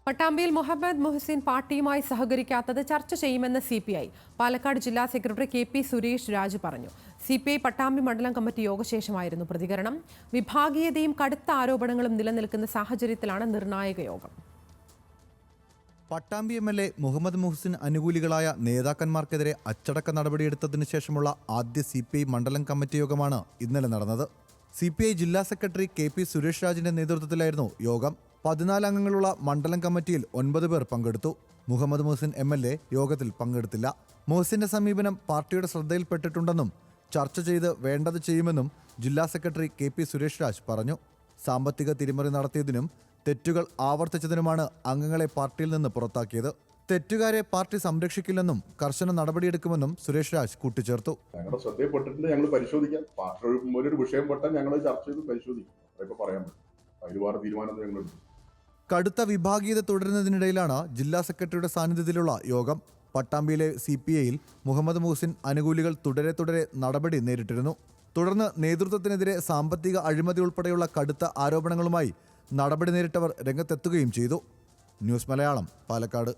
പട്ടാമ്പിയിൽ മുഹമ്മദ് മുഹസിൻ പാർട്ടിയുമായി സഹകരിക്കാത്തത് ചർച്ച ചെയ്യുമെന്ന് CPI. പാലക്കാട് ജില്ലാ സെക്രട്ടറി KP സുരേഷ് രാജ് പറഞ്ഞു. CPI പട്ടാമ്പി മണ്ഡലം കമ്മിറ്റി യോഗശേഷമായിരുന്നു പ്രതികരണം. വിഭാഗീയതയും കടുത്ത ആരോപണങ്ങളും നിലനിൽക്കുന്ന സാഹചര്യത്തിലാണ് നിർണായക യോഗം. പട്ടാമ്പി MLA മുഹമ്മദ് മുഹസിൻ അനുകൂലികളായ നേതാക്കന്മാർക്കെതിരെ അച്ചടക്ക നടപടിയെടുത്തതിനു ശേഷമുള്ള ആദ്യ CPI മണ്ഡലം കമ്മിറ്റി യോഗമാണ് ഇന്നലെ നടന്നത്. CPI ജില്ലാ സെക്രട്ടറി KP സുരേഷ് രാജിന്റെ നേതൃത്വത്തിലായിരുന്നു യോഗം. 14 അംഗങ്ങളുള്ള മണ്ഡലം കമ്മിറ്റിയിൽ 9 പേർ പങ്കെടുത്തു. മുഹമ്മദ് മുഹസിൻ MLA യോഗത്തിൽ പങ്കെടുത്തില്ല. മുഹസിന്റെ സമീപനം പാർട്ടിയുടെ ശ്രദ്ധയിൽപ്പെട്ടിട്ടുണ്ടെന്നും ചർച്ച ചെയ്ത് വേണ്ടത് ചെയ്യുമെന്നും ജില്ലാ സെക്രട്ടറി KP സുരേഷ് രാജ് പറഞ്ഞു. സാമ്പത്തിക തിരിമറി നടത്തിയതിനും തെറ്റുകൾ ആവർത്തിച്ചതിനുമാണ് അംഗങ്ങളെ പാർട്ടിയിൽ നിന്ന് പുറത്താക്കിയത്. തെറ്റുകാരെ പാർട്ടി സംരക്ഷിക്കില്ലെന്നും കർശന നടപടിയെടുക്കുമെന്നും സുരേഷ് രാജ് കൂട്ടിച്ചേർത്തു. ഞങ്ങളുടെ ശ്രദ്ധയിൽപ്പെട്ടിട്ടുണ്ട്, ഞങ്ങൾ പരിശോധിക്കാം. പാർട്ടി ഒരു വിഷയം പെട്ടാൽ ഞങ്ങൾ ചർച്ച ചെയ്ത് പരിശോധിക്കും. അതൊക്കെ പറയാൻ പറ്റും. ഒരുപാട് തീരുമാനം ഞങ്ങളുണ്ട്. കടുത്ത വിഭാഗീയത തുടരുന്നതിനിടയിലാണ് ജില്ലാ സെക്രട്ടറിയുടെ സാന്നിധ്യത്തിലുള്ള യോഗം. പട്ടാമ്പിയിലെ CPIയിൽ മുഹമ്മദ് മുഹസിൻ അനുകൂലികൾ തുടരെ നടപടി നേരിട്ടിരുന്നു. തുടർന്ന് നേതൃത്വത്തിനെതിരെ സാമ്പത്തിക അഴിമതി ഉൾപ്പെടെയുള്ള കടുത്ത ആരോപണങ്ങളുമായി നടപടി നേരിട്ടവർ രംഗത്തെത്തുകയും ചെയ്തു. ന്യൂസ് മലയാളം, പാലക്കാട്.